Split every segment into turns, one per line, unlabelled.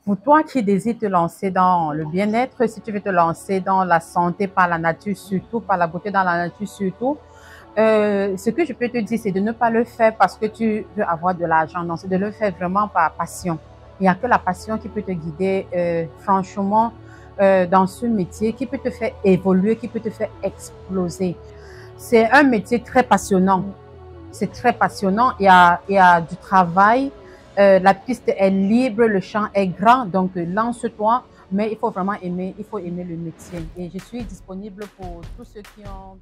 Pour toi qui désires te lancer dans le bien-être, si tu veux te lancer dans la santé par la nature surtout, par la beauté dans la nature surtout, ce que je peux te dire, c'est de ne pas le faire parce que tu veux avoir de l'argent. Non, c'est de le faire vraiment par passion. Il n'y a que la passion qui peut te guider franchement dans ce métier, qui peut te faire évoluer, qui peut te faire exploser. C'est un métier très passionnant. C'est très passionnant. Il y a du travail. La piste est libre, le champ est grand. Donc, lance-toi. Mais il faut vraiment aimer, il faut aimer le métier. Et je suis disponible pour tous ceux qui ont...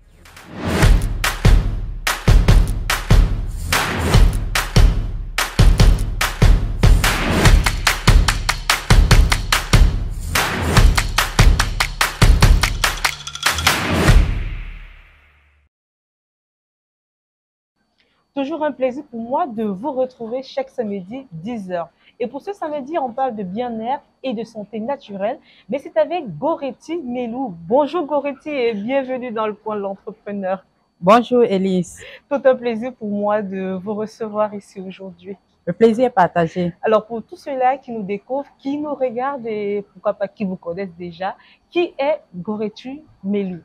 Toujours un plaisir pour moi de vous retrouver chaque samedi 10h. Et pour ce samedi, on parle de bien-être et de santé naturelle, mais c'est avec Goretti Melou. Bonjour Goretti et bienvenue dans le coin de l'entrepreneur.
Bonjour Elise.
Tout un plaisir pour moi de vous recevoir ici aujourd'hui.
Le plaisir est partagé.
Alors pour tous ceux-là qui nous découvrent, qui nous regardent et pourquoi pas qui vous connaissent déjà, qui est Goretti Melou?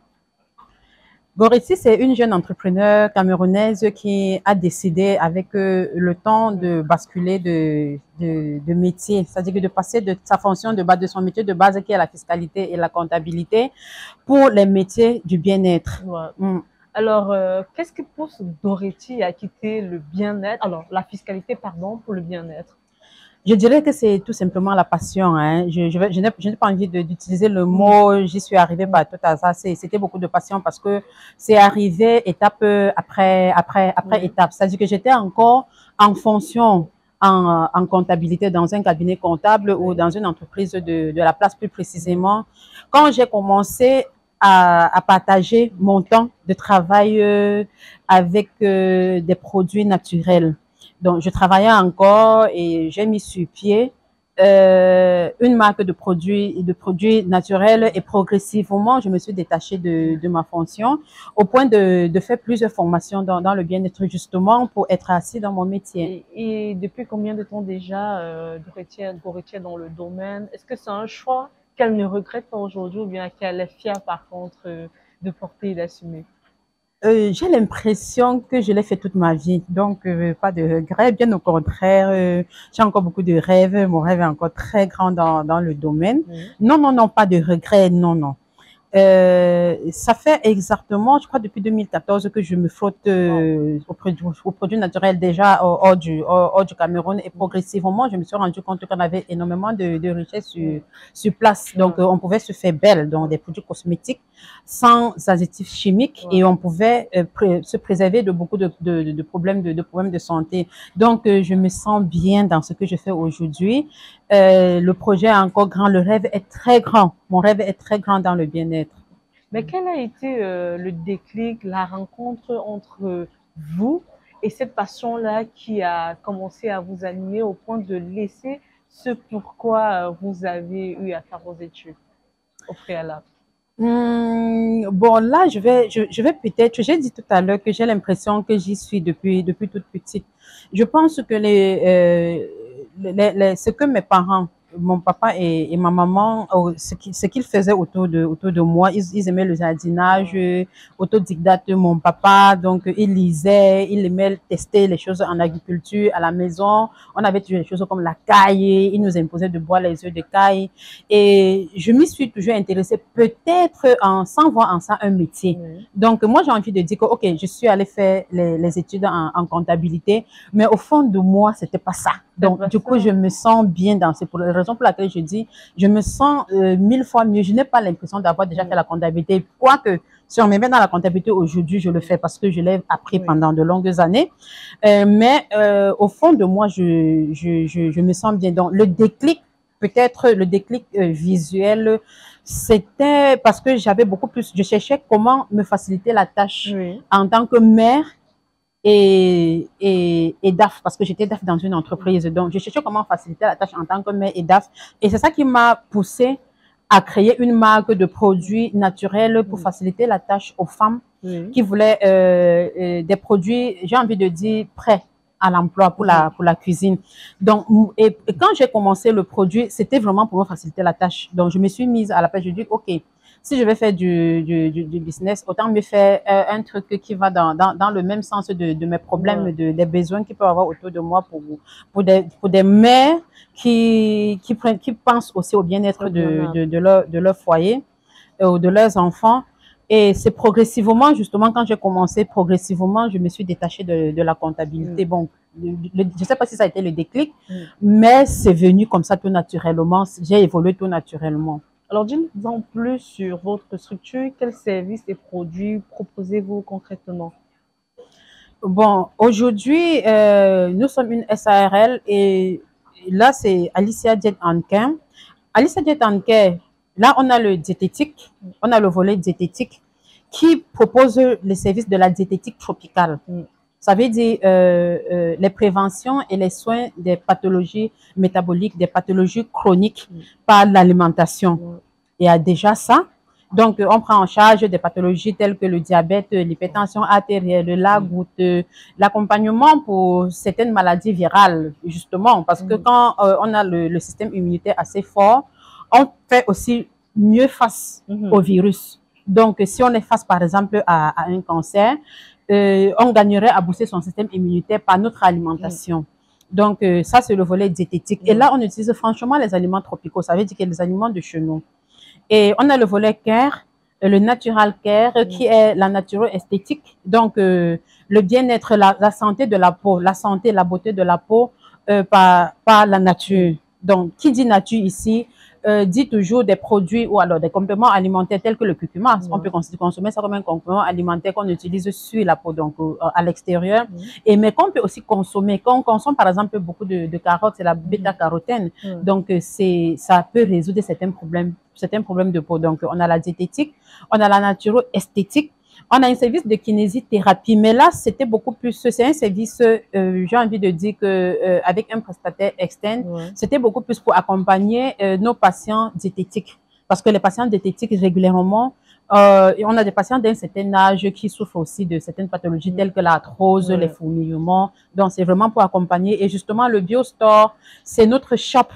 Goretti, c'est une jeune entrepreneure camerounaise qui a décidé avec le temps de basculer de métier, c'est-à-dire que de passer de sa fonction de son métier de base qui est la fiscalité et la comptabilité pour les métiers du bien-être.
Ouais. Alors, qu'est-ce qui pousse Goretti à quitter le bien-être, alors la fiscalité, pardon, pour le bien-être?
Je dirais que c'est tout simplement la passion. Hein. Je n'ai pas envie d'utiliser le mot, j'y suis arrivée par tout hasard. C'était beaucoup de passion parce que c'est arrivé étape après étape. C'est-à-dire que j'étais encore en fonction en comptabilité dans un cabinet comptable ou dans une entreprise de la place plus précisément. Quand j'ai commencé à partager mon temps de travail avec des produits naturels. Donc, je travaillais encore et j'ai mis sur pied une marque de produits naturels et progressivement, je me suis détachée de ma fonction au point de faire plusieurs formations dans le bien-être justement pour être assis dans mon métier.
Et depuis combien de temps déjà Goretti est dans le domaine? Est-ce que c'est un choix qu'elle ne regrette pas aujourd'hui ou bien qu'elle est fière par contre de porter et d'assumer?
J'ai l'impression que je l'ai fait toute ma vie, donc pas de regrets, bien au contraire, j'ai encore beaucoup de rêves, mon rêve est encore très grand dans le domaine. Non, non, non, pas de regrets, non, non. Ça fait exactement, je crois, depuis 2014 que je me frotte aux produits naturels déjà hors du Cameroun et progressivement, je me suis rendu compte qu'on avait énormément de richesses sur place. Donc, on pouvait se faire belle dans des produits cosmétiques sans additifs chimiques et on pouvait se préserver de beaucoup de problèmes de santé. Donc, je me sens bien dans ce que je fais aujourd'hui. Le projet est encore grand, le rêve est très grand. Mon rêve est très grand dans le bien-être.
Mais quel a été le déclic, la rencontre entre vous et cette passion-là qui a commencé à vous animer au point de laisser ce pourquoi vous avez eu à faire vos études au préalable?
Bon, là, je vais peut-être, j'ai dit tout à l'heure que j'ai l'impression que j'y suis depuis toute petite. Je pense que ce que mes parents, mon papa et ma maman, ce qu'ils faisaient autour de moi, ils aimaient le jardinage, autodidacte, mon papa, donc il lisait, il aimait tester les choses en agriculture à la maison. On avait toujours des choses comme la caille, il nous imposait de boire les œufs de caille. Et je m'y suis toujours intéressée, peut-être sans voir en ça un métier. Donc, moi, j'ai envie de dire que, OK, je suis allée faire les études en comptabilité, mais au fond de moi, c'était pas ça. Donc, du coup, je me sens bien dans c'est pour la raison pour laquelle je dis, je me sens 1000 fois mieux. Je n'ai pas l'impression d'avoir déjà fait la comptabilité. Quoique, si on me met dans la comptabilité aujourd'hui, je le fais parce que je l'ai appris pendant de longues années. Mais au fond de moi, je me sens bien. Donc, le déclic, peut-être le déclic visuel, c'était parce que j'avais beaucoup plus, je cherchais comment me faciliter la tâche en tant que mère et DAF, parce que j'étais DAF dans une entreprise. Donc, je cherchais comment faciliter la tâche en tant que mère et DAF. Et c'est ça qui m'a poussé à créer une marque de produits naturels pour faciliter la tâche aux femmes qui voulaient des produits, j'ai envie de dire, prêts. à l'emploi pour la cuisine. Donc, et quand j'ai commencé le produit, c'était vraiment pour me faciliter la tâche. Donc, je me suis mise à la pêche. Je dis, OK, si je vais faire du business, autant me faire un truc qui va dans le même sens de mes problèmes, des besoins qu'il peut y avoir autour de moi pour des mères qui pensent aussi au bien-être de leur foyer, de leurs enfants. Et c'est progressivement, justement, quand j'ai commencé, progressivement, je me suis détachée de la comptabilité. Bon, je ne sais pas si ça a été le déclic, mais c'est venu comme ça tout naturellement. J'ai évolué tout naturellement.
Alors, dites-nous plus sur votre structure. Quels services et produits proposez-vous concrètement?
Bon, aujourd'hui, nous sommes une SARL et là, c'est Alicia Diet and Care. Alicia Diet and Care, là, on a le diététique, on a le volet diététique qui propose les services de la diététique tropicale. Ça veut dire les préventions et les soins des pathologies métaboliques, des pathologies chroniques par l'alimentation. Il y a déjà ça. Donc, on prend en charge des pathologies telles que le diabète, l'hypertension artérielle, la goutte, l'accompagnement pour certaines maladies virales, justement, parce que quand on a le système immunitaire assez fort, on fait aussi mieux face au virus. Donc, si on est face, par exemple, à un cancer, on gagnerait à booster son système immunitaire par notre alimentation. Donc, ça, c'est le volet diététique. Et là, on utilise franchement les aliments tropicaux. Ça veut dire que les aliments de chez nous. Et on a le volet care, le natural care, qui est la naturo-esthétique. Donc, le bien-être, la santé de la peau, la santé, la beauté de la peau par la nature. Donc, qui dit nature ici, dit toujours des produits ou alors des compléments alimentaires tels que le curcuma. On peut consommer ça comme un complément alimentaire qu'on utilise sur la peau, donc à l'extérieur. Et mais qu'on peut aussi consommer. Quand on consomme par exemple beaucoup de carottes, c'est la bêta-carotène. Donc, ça peut résoudre certains problèmes de peau. Donc, on a la diététique, on a la naturo-esthétique. On a un service de kinésithérapie, mais là, c'était beaucoup plus, c'est un service, j'ai envie de dire que avec un prestataire externe, c'était beaucoup plus pour accompagner nos patients diététiques. Parce que les patients diététiques, régulièrement, on a des patients d'un certain âge qui souffrent aussi de certaines pathologies telles que l'arthrose, les fourmillements. Donc, c'est vraiment pour accompagner. Et justement, le BioStore, c'est notre shop.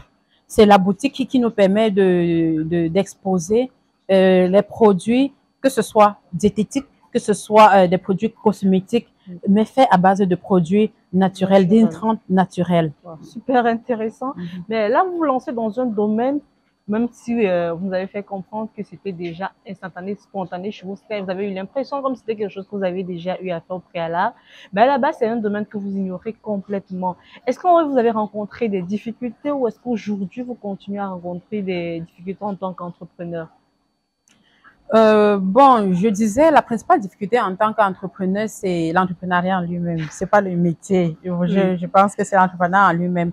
C'est la boutique qui nous permet d'exposer les produits, que ce soit diététiques, que ce soit des produits cosmétiques, mais faits à base de produits naturels, d'intrants naturels.
Super intéressant. Mais là, vous vous lancez dans un domaine, même si vous avez fait comprendre que c'était déjà instantané, spontané chez vous, vous avez eu l'impression comme si c'était quelque chose que vous avez déjà eu à faire au préalable. Mais là-bas, c'est un domaine que vous ignorez complètement. Est-ce que vous avez rencontré des difficultés ou est-ce qu'aujourd'hui, vous continuez à rencontrer des difficultés en tant qu'entrepreneur?
Bon, je disais, la principale difficulté en tant qu'entrepreneur, c'est l'entrepreneuriat en lui-même. C'est pas le métier. Je pense que c'est l'entrepreneuriat en lui-même.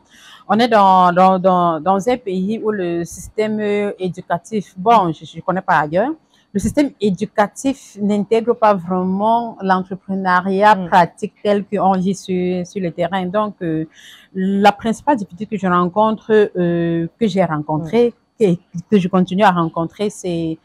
On est dans un pays où le système éducatif, bon, je ne connais pas ailleurs, le système éducatif n'intègre pas vraiment l'entrepreneuriat pratique tel qu'on vit sur le terrain. Donc, la principale difficulté que je rencontre, que j'ai rencontrée, que je continue à rencontrer, c'est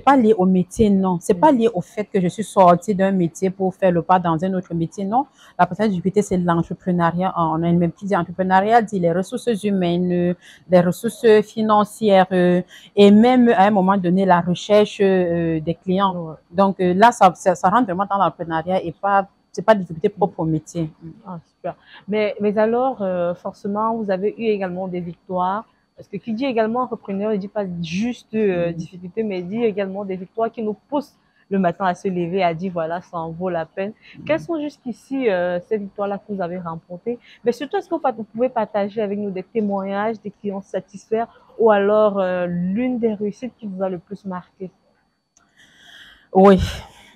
pas lié au métier, non. C'est pas lié au fait que je suis sortie d'un métier pour faire le pas dans un autre métier, non. La principale difficulté, c'est l'entrepreneuriat. On a une même qui dit entrepreneuriat, dit les ressources humaines, les ressources financières et même à un moment donné, la recherche des clients. Donc là, ça rentre vraiment dans l'entrepreneuriat et pas, c'est pas difficulté propre au métier.
Ah, super. Mais alors, forcément, vous avez eu également des victoires. Parce que qui dit également entrepreneur, il dit pas juste difficulté, mais il dit également des victoires qui nous poussent le matin à se lever, à dire voilà, ça en vaut la peine. Quelles sont jusqu'ici ces victoires-là que vous avez remportées? Mais surtout, est-ce que vous pouvez partager avec nous des témoignages des clients satisfaits ou alors l'une des réussites qui vous a le plus marqué?
Oui,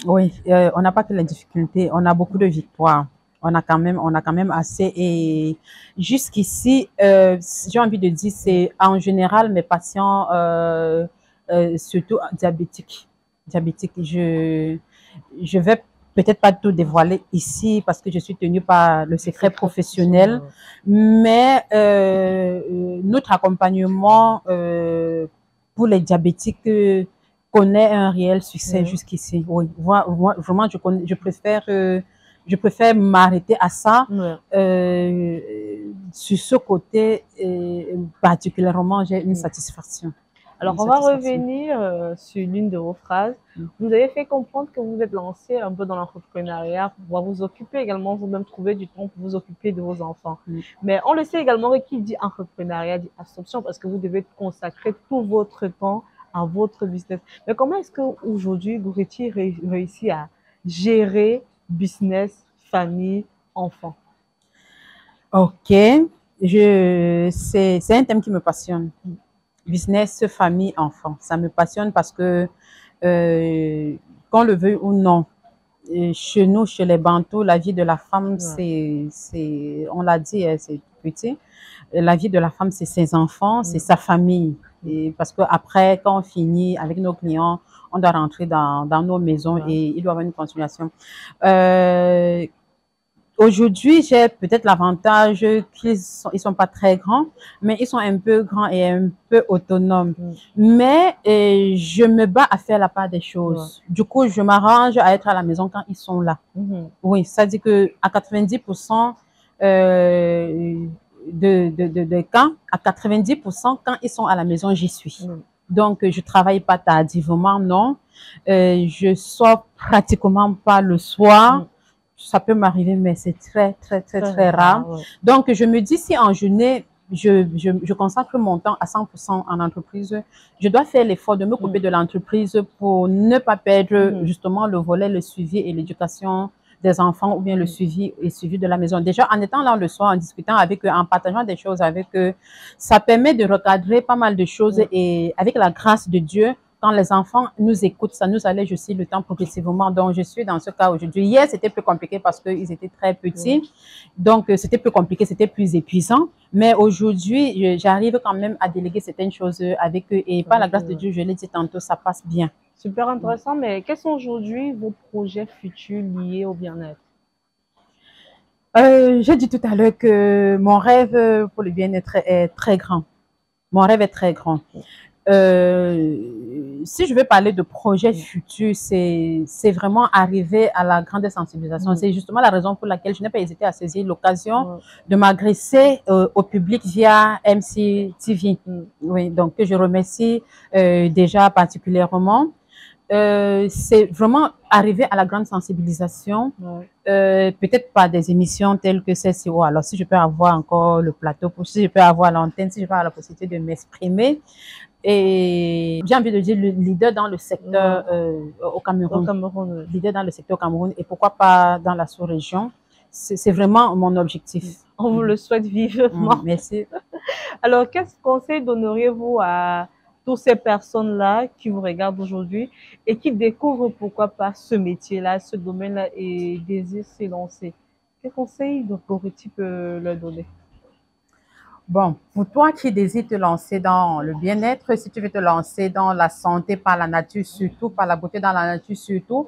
oui, on n'a pas que les difficultés, on a beaucoup de victoires. On a quand même assez. Et jusqu'ici, j'ai envie de dire, c'est en général mes patients, surtout diabétiques. Je vais peut-être pas tout dévoiler ici parce que je suis tenue par le secret professionnel, mais notre accompagnement pour les diabétiques connaît un réel succès jusqu'ici. Oui, vraiment, je préfère je préfère m'arrêter à ça.
Ouais.
Sur ce côté, particulièrement, j'ai une
Mm.
satisfaction.
Alors,
Une
on va
satisfaction.
revenir sur l'une de vos phrases.
Mm.
Vous avez fait comprendre que vous êtes lancé un peu dans l'entrepreneuriat pour pouvoir vous occuper également, vous-même trouver du temps pour vous occuper de vos enfants.
Mm.
Mais on le sait également que qui dit entrepreneuriat dit absorption parce que vous devez consacrer tout votre temps à votre business. Mais comment est-ce qu'aujourd'hui, Goretti réussit à gérer business, famille, enfants?
Ok, c'est un thème qui me passionne. Business, famille, enfants. Ça me passionne parce que, qu'on le veuille ou non, chez nous, chez les Bantous, la vie de la femme,
Ouais.
on l'a dit, c'est petit. La vie de la femme, c'est ses enfants, c'est
Mm.
sa famille. Et parce que après, quand on finit avec nos clients, on doit rentrer dans nos maisons
Ouais.
et il doit y avoir une continuation. Euh, Aujourd'hui, j'ai peut-être l'avantage ils sont pas très grands, mais ils sont un peu grands et un peu autonomes.
Mm.
Mais je me bats à faire la part des
Ouais.
choses. Du coup, je m'arrange à être à la maison quand ils sont là.
Mhm.
Oui, ça dit que à 90% de cas, à 90% quand ils sont à la maison, j'y suis.
Mm.
Donc, je travaille pas tardivement, non. Je sors pratiquement pas le soir.
Mm.
Ça peut m'arriver, mais c'est très rare.
Ouais.
Donc, je me dis, si en journée, je consacre mon temps à 100% en entreprise, je dois faire l'effort de m'occuper
Mm.
de l'entreprise pour ne pas perdre
Mm.
justement le volet, le suivi et l'éducation des enfants ou bien le suivi de la maison. Déjà, en étant là le soir, en discutant avec eux, en partageant des choses avec eux, ça permet de recadrer pas mal de choses
Mm.
et avec la grâce de Dieu, quand les enfants nous écoutent, ça nous allège aussi le temps progressivement. Donc, je suis dans ce cas aujourd'hui. Hier, c'était plus compliqué parce qu'ils étaient très petits. Donc, c'était plus compliqué, c'était plus épuisant. Mais aujourd'hui, j'arrive quand même à déléguer certaines choses avec eux. Et par la grâce de Dieu, je l'ai dit tantôt, ça passe bien.
Super intéressant, mais quels sont aujourd'hui vos projets futurs liés au bien-être?
J'ai dit tout à l'heure que mon rêve pour le bien-être est très grand. Mon rêve est très grand. Si je veux parler de projets futurs, c'est vraiment arriver à la grande sensibilisation. C'est justement la raison pour laquelle je n'ai pas hésité à saisir l'occasion de m'adresser au public via MC TV. Oui, donc que je remercie déjà particulièrement. C'est vraiment arriver à la grande sensibilisation, peut-être pas des émissions telles que celle-ci. Oh, alors, si je peux avoir encore le plateau, si je peux avoir l'antenne, si je peux avoir la possibilité de m'exprimer. Et j'ai envie de dire le leader dans le secteur au Cameroun. Leader dans le secteur au Cameroun et pourquoi pas dans la sous-région. C'est vraiment mon objectif.
On vous le souhaite vivement.
Merci.
Alors, quel conseil donneriez-vous à toutes ces personnes-là qui vous regardent aujourd'hui et qui découvrent pourquoi pas ce métier-là, ce domaine-là et désirent s'élancer? Quel conseil Goretti peut leur donner?
Bon, pour toi qui désires te lancer dans le bien-être, si tu veux te lancer dans la santé par la nature, surtout par la beauté dans la nature, surtout,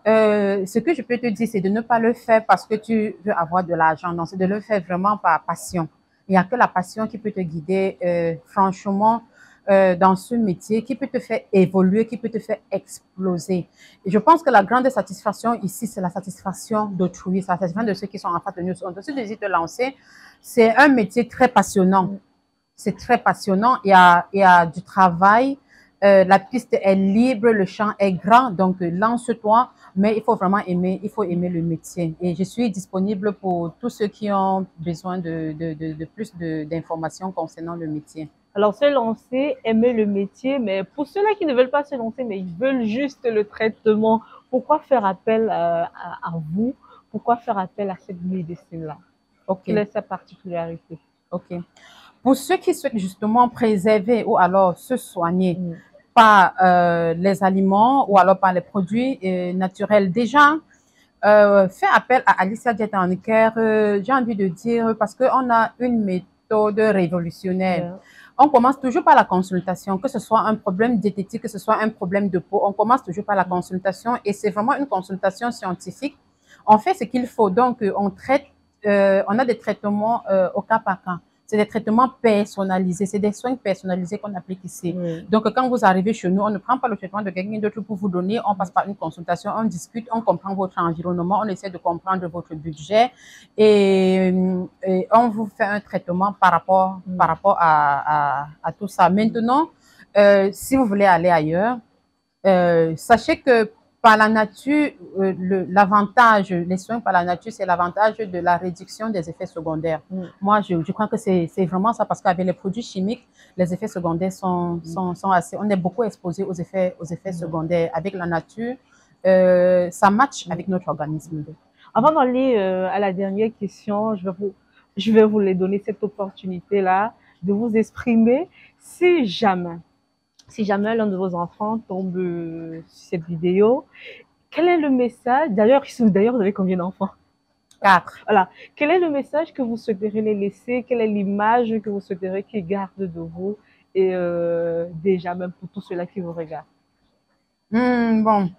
ce que je peux te dire, c'est de ne pas le faire parce que tu veux avoir de l'argent. Non, c'est de le faire vraiment par passion. Il n'y a que la passion qui peut te guider, franchement, dans ce métier, qui peut te faire évoluer, qui peut te faire exploser. Et je pense que la grande satisfaction ici, c'est la satisfaction d'autrui, c'est la satisfaction de ceux qui sont en face de nous. Donc, si tu désires te lancer, c'est un métier très passionnant. C'est très passionnant. Il y a du travail. La piste est libre, le champ est grand. Donc, lance-toi. Mais il faut vraiment aimer, il faut aimer le métier. Et je suis disponible pour tous ceux qui ont besoin de plus d'informations concernant le métier.
Alors, se lancer, aimer le métier, mais pour ceux-là qui ne veulent pas se lancer, mais ils veulent juste le traitement, pourquoi faire appel à vous? Pourquoi faire appel à cette médecine-là? Quelle est sa particularité?
Ok. Pour ceux qui souhaitent justement préserver ou alors se soigner par les aliments ou alors par les produits naturels, déjà, fais appel à Alicia Diet&Care, j'ai envie de dire, parce qu'on a une méthode révolutionnaire. On commence toujours par la consultation, que ce soit un problème diététique, que ce soit un problème de peau, on commence toujours par la consultation et c'est vraiment une consultation scientifique. On fait ce qu'il faut, donc on traite, on a des traitements au cas par cas. c'est des traitements personnalisés, c'est des soins personnalisés qu'on applique ici.
Oui.
Donc, quand vous arrivez chez nous, on ne prend pas le traitement de quelqu'un d'autre pour vous donner, on passe par une consultation, on discute, on comprend votre environnement, on essaie de comprendre votre budget et on vous fait un traitement par rapport à tout ça. Maintenant, si vous voulez aller ailleurs, sachez que par la nature, l'avantage, les soins par la nature, c'est l'avantage de la réduction des effets secondaires. Moi, je crois que c'est vraiment ça, parce qu'avec les produits chimiques, les effets secondaires sont assez, on est beaucoup exposé aux effets secondaires. Avec la nature, ça match avec notre organisme.
Avant d'aller à la dernière question, je vais vous les donner cette opportunité-là de vous exprimer. Si jamais l'un de vos enfants tombe sur cette vidéo, quel est le message? D'ailleurs, vous avez combien d'enfants?
4.
Voilà. Quel est le message que vous souhaiteriez les laisser? Quelle est l'image que vous souhaiteriez qu'ils gardent de vous? Et déjà, même pour tous ceux-là qui vous regardent.
Bon,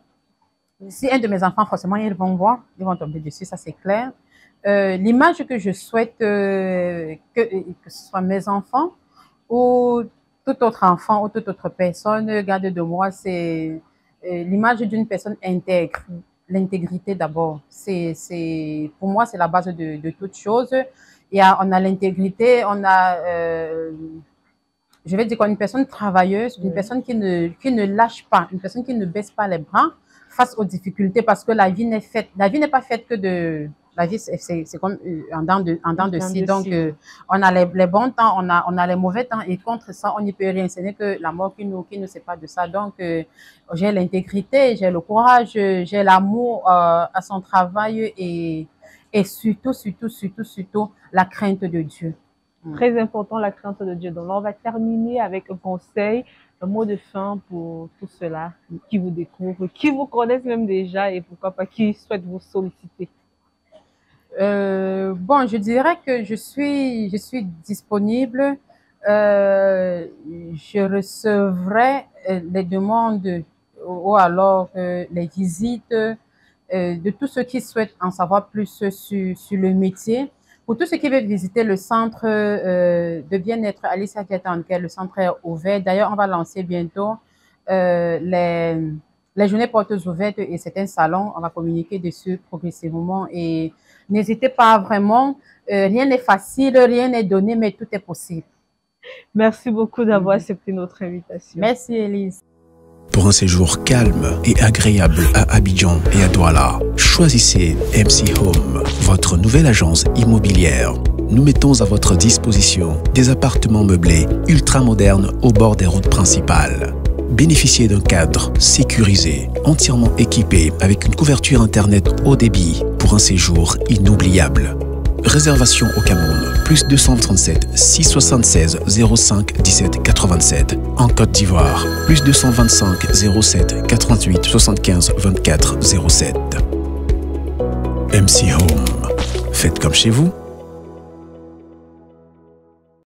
si un de mes enfants, forcément, ils vont voir, ils vont tomber dessus, ça c'est clair. L'image que je souhaite que ce soit mes enfants ou tout autre enfant ou toute autre personne garde de moi, c'est l'image d'une personne intègre. L'intégrité d'abord. Pour moi, c'est la base de toute chose. On a l'intégrité, on a, je vais dire qu'on est une personne travailleuse, une personne qui ne lâche pas, une personne qui ne baisse pas les bras face aux difficultés, parce que la vie n'est pas faite que de... La vie, c'est comme en dents de scie. Donc, on a les bons temps, on a les mauvais temps, et contre ça, on n'y peut rien. Ce n'est que la mort qui nous sépare de ça. Donc, j'ai l'intégrité, j'ai le courage, j'ai l'amour à son travail et surtout, la crainte de Dieu.
Très important, la crainte de Dieu. Donc, là, on va terminer avec un conseil, un mot de fin pour tous ceux-là qui vous découvrent, qui vous connaissent même déjà et pourquoi pas qui souhaitent vous solliciter.
Bon, je dirais que je suis disponible. Je recevrai les demandes ou alors les visites de tous ceux qui souhaitent en savoir plus sur le métier. Pour tous ceux qui veulent visiter le centre de bien-être Alicia Ketanke, le centre est ouvert. D'ailleurs, on va lancer bientôt les journées portes ouvertes et c'est un salon. On va communiquer dessus progressivement et n'hésitez pas vraiment. Rien n'est facile, rien n'est donné, mais tout est possible.
Merci beaucoup d'avoir accepté notre invitation.
Merci, Elise.
Pour un séjour calme et agréable à Abidjan et à Douala, choisissez MC Home, votre nouvelle agence immobilière. Nous mettons à votre disposition des appartements meublés ultra-modernes au bord des routes principales. Bénéficiez d'un cadre sécurisé, entièrement équipé avec une couverture Internet haut débit pour un séjour inoubliable. Réservation au Cameroun, plus 237 676 05 17 87. En Côte d'Ivoire, plus 225 07 88 75 24 07. MC Home. Faites comme chez vous.